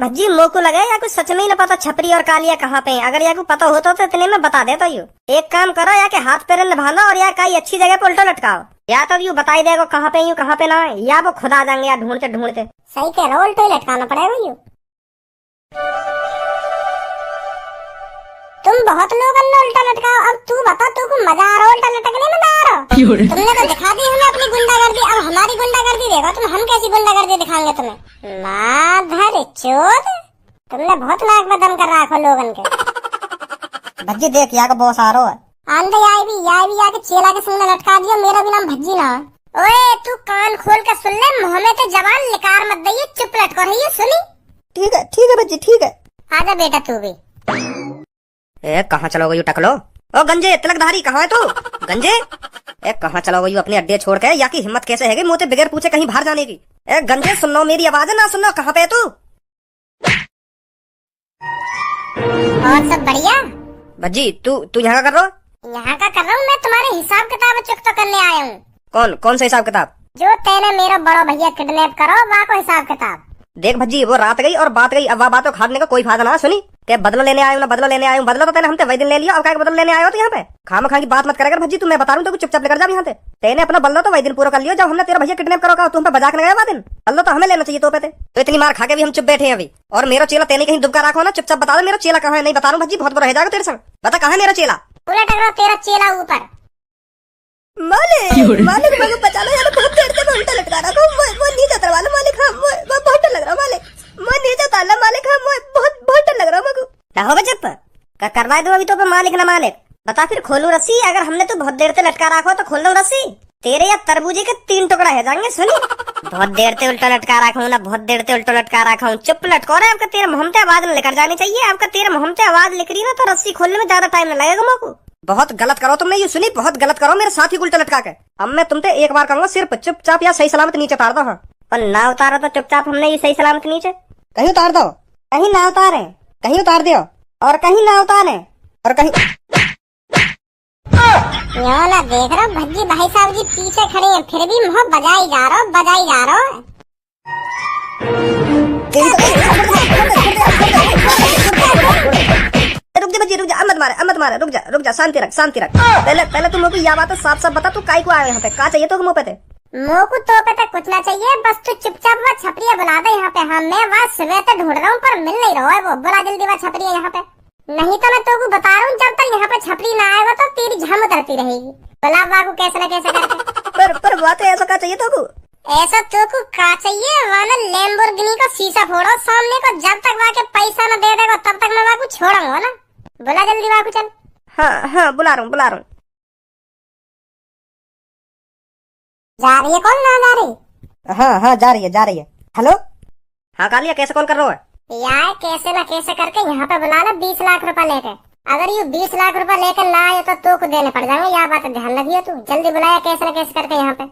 भज्जी मोह को लगे या कुछ सच में ही ना पता छपरी और कालिया कहाँ पे है। अगर या को पता होता तो इतने में बता देता यू। एक काम करो, या के हाथ पैर निभाना और या कहीं अच्छी जगह पे उल्टा लटकाओ, या तो यू बता ही देगा कहाँ पे यू कहाँ पे ना है, या वो खुद आ जाएंगे या ढूंढते ढूंढते। सही कह रहा, उल्टा ही लटकाना पड़ेगा यू। तुम बहुत लोग उल्टा लटकाओ। अब तू बता, तू को मजा आ रहा उल्टा लटकने में? ना आ रहा? तुमने तो दिखा दी हमें अपनी गुंडागर्दी, अब हमारी गुंडागर्दी देखो तुम। हम कैसी गुंडागर्दी दिखाएंगे तुम्हें? माधर चोद, तुमने बहुत नाक में दम कर रखो लोगन के। भज्जी देख, यहाँ का बॉस आ रहा है। आंधे आई भी आके चेला के संग में लटका दिया। मेरा भी नाम भज्जी ना। ओए तू कान खोल के सुन ले, मुँह में तो जबान लिकार मत दइए, चुप लटको रही है। सुनी? ठीक है भज्जी, ठीक है। आजा बेटा तू भी। कहाँ चलोगे यू टकलो? ओ गंजे तिलकधारी, कहाँ है तू? गंजे कहाँ चलोगे यू अपने अड्डे छोड़ के? या की हिम्मत कैसे है मुझे बगैर पूछे कहीं बाहर जाने की? गंजे सुन लो मेरी आवाज है ना, सुन लो। कहाँ पे तू? और सब बढ़िया? भज्जी तू यहाँ का कर रहा? यहाँ का कर रहा हूँ मैं, तुम्हारे हिसाब किताब चुकता करने आया हूँ। कौन सा हिसाब किताब? जो तेने मेरा बड़ा भैया किडनैप करो, वहाँ को हिसाब किताब। देख भज्जी, वो रात गई और बात गई। अब वह बातों खाने का कोई फायदा ना। सुनी क्या बदला लेने आया हूँ ना, बदला लेने आया हूँ। बदला तो तेने हमसे वही दिन ले लिया, और क्या बदला लेने आया हो तो यहाँ पे खामा खा की बात मत करेगा भज्जी। तू मैं बता रहा हूँ तो चुपचाप लेकर जा यहाँ से। तेने अपना बदला तो वही दिन पूरा कर लिया जब हमने तेरा भैया किडनैप करो। तुम पे बजा के गया दिन, बदला तो हमें लेना चाहिए। तो इतनी मार खा के भी हम चुप बैठे हैं अभी। और मेरा चेला तेने कहीं दुबका रखो ना, चुपचाप बता दो मेरा चेला कहाँ है। नहीं बता रहा हूँ भज्जी, बहुत बुरा रह जाएगा तेरे संग। बता कहाँ है मेरा चेला? उलट रहा तेरा चेला ऊपर। मालिक मुझे बचाना यार, बहुत देर से मैं उल्टा लटका रहा हूँ। वो नीचे उतरवा लो मालिक। हाँ वो बहुत डर लग रहा है मालिक, मैं नीचे उतार लो मालिक। हाँ बहुत डर लग रहा है मुझे। क्या होगा चुप करवा दो अभी तो पे मालिक ना मालिक। बता फिर खोलू रस्सी? अगर हमने तो बहुत देर से लटका रखो तो खोल दो रस्सी। तेरे या तरबूजे के 3 टुकड़ा है जाएंगे। सुनी, बहुत देर से उल्टा लटका रखा हूँ ना, बहुत देर से उल्टा लटका रखा हूँ। चुप लटको रहे। आपका तेरे मुंह से आवाज लेकर जानी चाहिए। आपका तेरे मुंह से आवाज लिख रही ना तो रस्सी खोलने में ज्यादा टाइम लगेगा मुझको। बहुत गलत करो तुमने ये। सुनी, बहुत गलत करो मेरे साथ ही उल्टा लटका के। अब मैं तुमसे एक बार कहूंगा, सिर्फ चुपचाप या सही सलामत नीचे उतार दो। हाँ, और ना उतारो तो चुपचाप हमने ये सही सलामत नीचे कहीं उतार दो। कहीं ना उतारे, कहीं उतार दियो, और कहीं ना उतारे, और कहीं यहाँ ना देख रहा भज्जी भाई साहब जी पीछे खड़े हैं, फिर भी मुँह बजाई जा रहा हो। रुक जा, मत मारे, रुक जा, शांति रख। पहले तुम लोग यह बात साफ बता, तू काई को आया यहाँ पे? का चाहिए तो मुँह पे? मुँह को तो पे कुछ ना चाहिए, बस तू चुपचाप वह छपरिया बुला दे यहाँ पे। हाँ, मैं वहाँ सुबह तो ढूंढ रहा हूँ पर मिल नहीं रहा है वो। बुला जल्दी वह छपरिया यहाँ पे, नहीं तो मैं तो को बता रहा हूँ जब तक यहाँ पे छपरी ना आएगा तो तेरी झम उतरती रहेगी। बुला वाह को कैसे न कैसे करके। पर बात ऐसा का चाहिए तो को? ऐसा तो को का चाहिए? वहाँ लैम्बोर्गिनी का शीशा फोड़ो सामने को, जब तक वहाँ के पैसा न दे देगा तब तक मैं वहाँ को छोड़ूंगा ना। बुला जल्दी वहाँ को, चल। हाँ बुला रहा हूँ। जा रही है? कौन ना जा रही? हाँ जा रही है। हेलो, हाँ कालिया, कैसे कॉल कर रहा है? यार कैसे ना कैसे करके यहाँ पे बुला ला 20 लाख रुपए लेके। अगर ये 20 लाख रुपए लेकर ना आए तो को देने पड़ जाएंगे। यार बात ध्यान रखिए तू। जल्दी बुलाया कैसे ना कैसे करके यहाँ पे।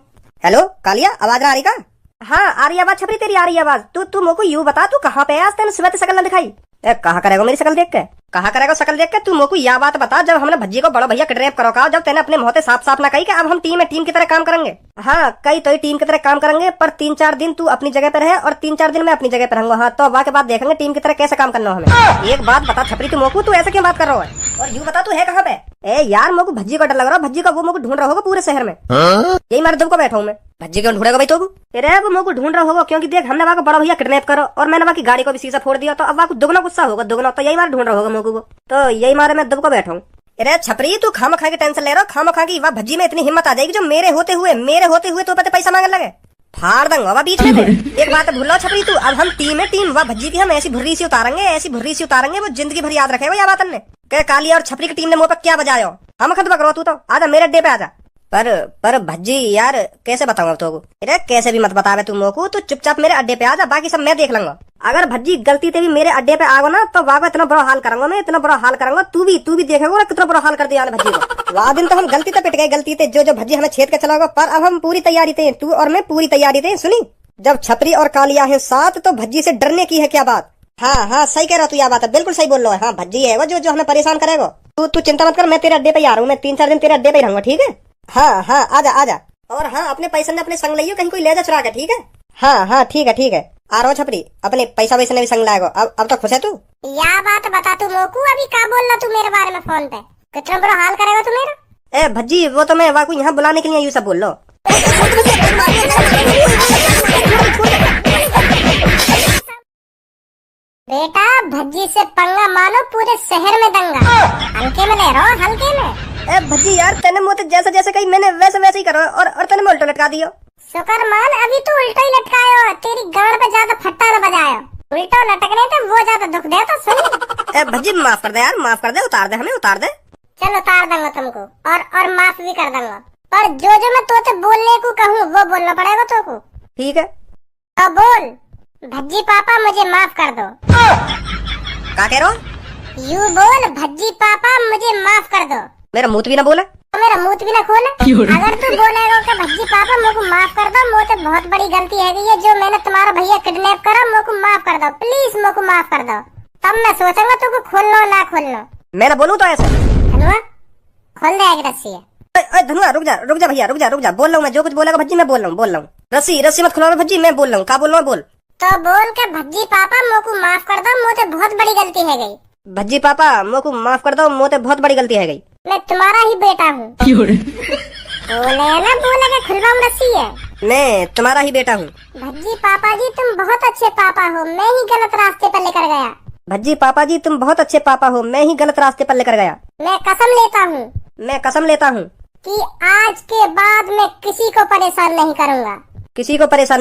हेलो कालिया, आवाज आ रही का? हाँ आ रही आवाज छपरी, तेरी आ रही आवाज। तू मुझको यूँ बता, तू कहाँ पे है? आज तेने सुबह से शकल न दिखाई। कहा करेगा मेरी शकल देख के? कहा करेगा शकल देख के? तू मोको यह बात बता, जब हमने भज्जी को बड़ो भैया किडनैप करो का, जब तेने अपने मुंह से साफ साफ ना कही कि अब हम टीम है, टीम की तरह काम करेंगे। हाँ, कई तो ही टीम की तरह काम करेंगे, पर 3-4 दिन तू अपनी जगह पे रहे और 3-4 दिन मैं अपनी जगह पे रहूंगा। हाँ, तो वाह के बाद देखेंगे टीम की तरह कैसे काम करना हमें। एक बात बता छपरी, तू मोको तू ऐसे क्यों बात कर रहा है? और यूं बता तू है कहाँ पे? ए यार, मोको भज्जी को डर लग रहा है। भज्जी का वो मोको ढूंढ रहा होगा पूरे शहर में। यही मारे तुमको बैठा हूँ मैं। भज्जी क्यों ढूंढेगा भाई तुमको? अरे वो मोको ढूंढ रहा होगा क्योंकि देख हमने वहाँ का बड़ा भैया किडनैप करो और मैंने वहाँ की गाड़ी को भी शीशा फोड़ दिया, तो अब वहाँ को दुगना गुस्सा होगा, दुगना। तो यही मारे ढूंढ रहा होगा मोको को, तो यही मारे मैं दुब को बैठा हूँ। अरे छपरी, तू खाम खा के टेंशन ले रहा, खाम खा की वह भज्जी में इतनी हिम्मत आ जाएगी जो मेरे होते हुए तो पता पैसा मांगने लगे। फाड़ दूंगा वह बीच में से। एक बात भूल लो छपरी तू, अब हम टीम है, टीम वह भज्जी की हम ऐसी भुर्री सी उतारेंगे वो जिंदगी भर याद रखेगा। यह बात हमने क्या काली और छपरी की टीम ने मुंह पर क्या बजाया? हम खत्म करो तू, तो आजा मेरे अड्डे पे आजा। पर भज्जी यार कैसे बताऊंगा तो? अरे कैसे भी मत बतावे तू मोको, तू चुपचाप मेरे अड्डे पे आजा, बाकी सब मैं देख लूंगा। अगर भज्जी गलती से भी मेरे अड्डे पे आगो ना, तो वाह इतना बुरा हाल करूंगा मैं, इतना बुरा हाल करूंगा। तू भी देखेगा कितना बुरा हाल कर दिया भज्जी को। वह दिन तो हम गलती से पिट गए, गलती से जो भज्जी हमें छेद के चला होगा, पर अब हम पूरी तैयारी थे, तू और मैं पूरी तैयारी थे। सुनी, जब छपरी और कालिया है साथ, तो भज्जी से डरने की है क्या बात? हाँ सही कह रहा तू, यह बात है, बिल्कुल सही बोल रहा है। हाँ, भज्जी है वो जो हमें परेशान करेगा। तू चिंता मत कर, मैं तेरे अड्डे पे आ रहा हूँ, मैं 3-4 दिन तेरे अड्डे पे रहूंगा, ठीक है? हाँ आजा। और हाँ, अपने पैसे ने अपने संग लियो, कहीं कोई ले जा चुरा के, ठीक है? हाँ ठीक है। आ रहा छपरी, अपने पैसा वैसे ने भी संग लाएगा। अब तो खुश है तू? या बात बता तू मोकू, अभी क्या बोल रहा तू मेरे बारे में फोन पे? कितना बुरा हाल करेगा तू मेरा? ए भज्जी, वो तो मैं वाकू यहाँ बुलाने के लिए यूं सब बोल लो। बेटा, भज्जी से पंगा मानो पूरे शहर में दंगा। हल्के में ले रहो, हल्के में। ए भज्जी यार, तेने मुझे जैसे कही मैंने वैसे ही करो, और तेने मैं उल्टा लटका दियो। शुक्र मान, अभी तू उल्टा ही लटकायो, तेरी गांड पे ज्यादा फट्टा न बजायो। उल्टा लटकने तो वो ज्यादा दुख दे तो सुन। ए भज्जी माफ कर दे यार, माफ कर दे, उतार दे हमें, उतार दे। चल उतार दूंगा तुमको, और माफ भी कर दूंगा, पर जो मैं तोते बोलने को कहूँ वो बोलना पड़ेगा तुमको। ठीक है, तो बोल, भज्जी पापा मुझे माफ कर दो। क्या कह रहे हो? यू बोल, भज्जी पापा मुझे माफ कर दो। मेरा मुंह भी ना बोला, मेरा मुंह भी ना खोला। अगर तू बोलेगा कि भज्जी पापा मुझको माफ कर दो, मुझसे बहुत बड़ी गलती है गई है, जो मैंने तुम्हारा भैया किडनैप करा, मुझको माफ कर दो, प्लीज मुझको माफ कर दो। तब मैं सोचूंगा तुमको खोलना ना खोलना। मैं ना बोलूं तो ऐसे? धनुआ खोल दे एक रस्सी है। धनुआ रुक जा भैया, रुक जा, बोल रहा हूँ मैं, जो कुछ बोलेगा भज्जी मैं बोल रहा हूँ। रस्सी मत खुलाओ भज्जी, मैं बोल रहा हूँ, क्या बोल रहा हूँ बोल। तो बोल के भज्जी पापा मुझको माफ कर दो, मुझसे बहुत बड़ी गलती है गई। भज्जी पापा मुझको माफ कर दो, मुझसे बहुत बड़ी गलती है गई। मैं तुम्हारा ही बेटा हूँ। बोले ना, बोले के खुलवाऊं रस्सी है। मैं तुम्हारा ही बेटा हूँ। भज्जी पापा जी तुम बहुत अच्छे पापा हो, मैं ही गलत रास्ते पर लेकर गया। भज्जी पापा जी तुम बहुत अच्छे पापा हो, मैं ही गलत रास्ते पर लेकर गया। मैं कसम लेता हूँ कि आज के बाद मैं किसी को परेशान नहीं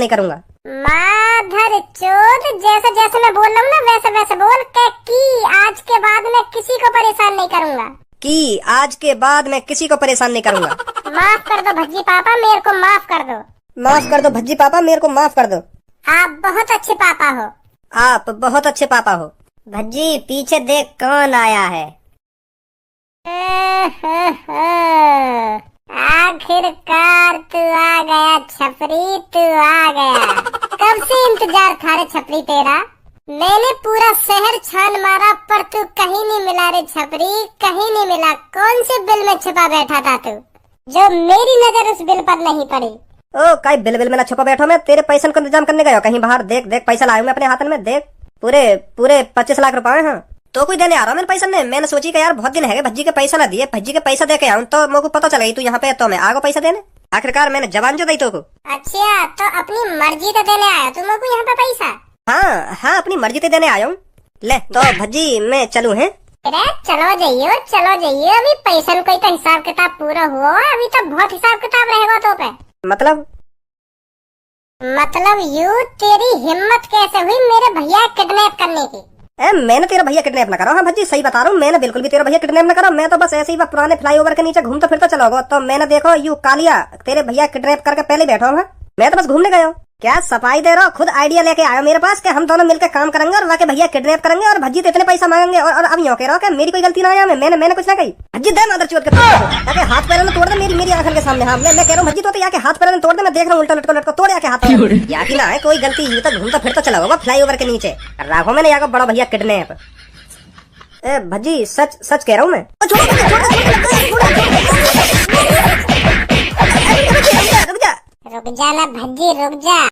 करूँगा। माधर चोद, जैसे मैं बोल रहा हूँ ना वैसे बोल के कि आज के बाद मैं किसी को परेशान नहीं करूँगा। माफ कर दो भज्जी पापा, मेरे को माफ कर दो। माफ कर दो भज्जी पापा, मेरे को माफ कर दो। आप बहुत अच्छे पापा हो। भज्जी पीछे देख कौन आया है। आखिरकार तू आ गया छपरी, तू आ गया। कब से इंतजार था रे छपरी तेरा। मैंने पूरा शहर छान मारा पर तू कहीं नहीं मिला रे छपरी, कहीं नहीं मिला। कौन से बिल में छुपा बैठा था तू, जो मेरी नजर उस बिल पर नहीं पड़ी? ओ कई बिल में ना छुपा बैठो, मैं तेरे पैसे का इंतजाम करने गया कहीं बाहर। देख पैसा लाया मैं अपने हाथ में, देख पूरे 25 लाख रुपए हैं। तो कोई देने आ रहा हूँ मैंने पैसा ने। मैंने सोची कि यार बहुत दिन है भज्जी के पैसा ना दिए, भज्जी के पैसा दे के आऊँ, तो मेरे को पता चला तू यहाँ पे, तो मैं आगो पैसा देने। आखिरकार मैंने जवान जो दी तो को। अच्छा, तो अपनी मर्जी तो देने आया तुम लोग यहाँ पे पैसा? हाँ अपनी मर्जी से देने आया हूँ। ले तो भज्जी मैं चलूँ है? अरे चलो जाइए, अभी पैसा कोई तो हिसाब किताब पूरा हुआ है, अभी तो बहुत हिसाब किताब रहेगा तो पे। मतलब यू, तेरी हिम्मत कैसे हुई मेरे भैया किडनैप करने की? मैंने तेरा भैया किडनैप ना करो। हाँ भज्जी सही बता रहा हूँ, मैंने बिल्कुल भी तेरा भैया किडनैप ना करो। मैं तो बस ऐसे ही पुराने फ्लाईओवर के नीचे घूमता फिरता चला होगा, तो मैंने देखो यू कालिया तेरे भैया किडनैप करके पहले बैठा हूँ। मैं तो बस घूमने गया हूँ। क्या सफाई दे रहे हो? खुद आइडिया लेके आयो मेरे पास कि हम दोनों मिलकर काम करेंगे और वाके भैया किडनैप करेंगे और भज्जी तो इतने पैसा मांगेंगे और अब यूं कह रहा हो कि मेरी कोई गलती ना है में मैंने कुछ ना कही। भज्जी दे मादर चोट के हाथ पैरों में तोड़ दे मेरी आंखों के सामने। हाँ मैं कह रहा हूँ भज्जी तो याके हाथ पैरों में तोड़ दे, मैं देख रहा हूँ उल्टा लटको तोड़ याके हाथ या कि ना है कोई गलती यूं तो घूमता फिरता चला होगा फ्लाईओवर के नीचे। राघो मैंने यहाँ बड़ा भैया किडनैप। ए भज्जी सच कह रहा हूँ मैं। रुक जा ना भज्जी रुक जा।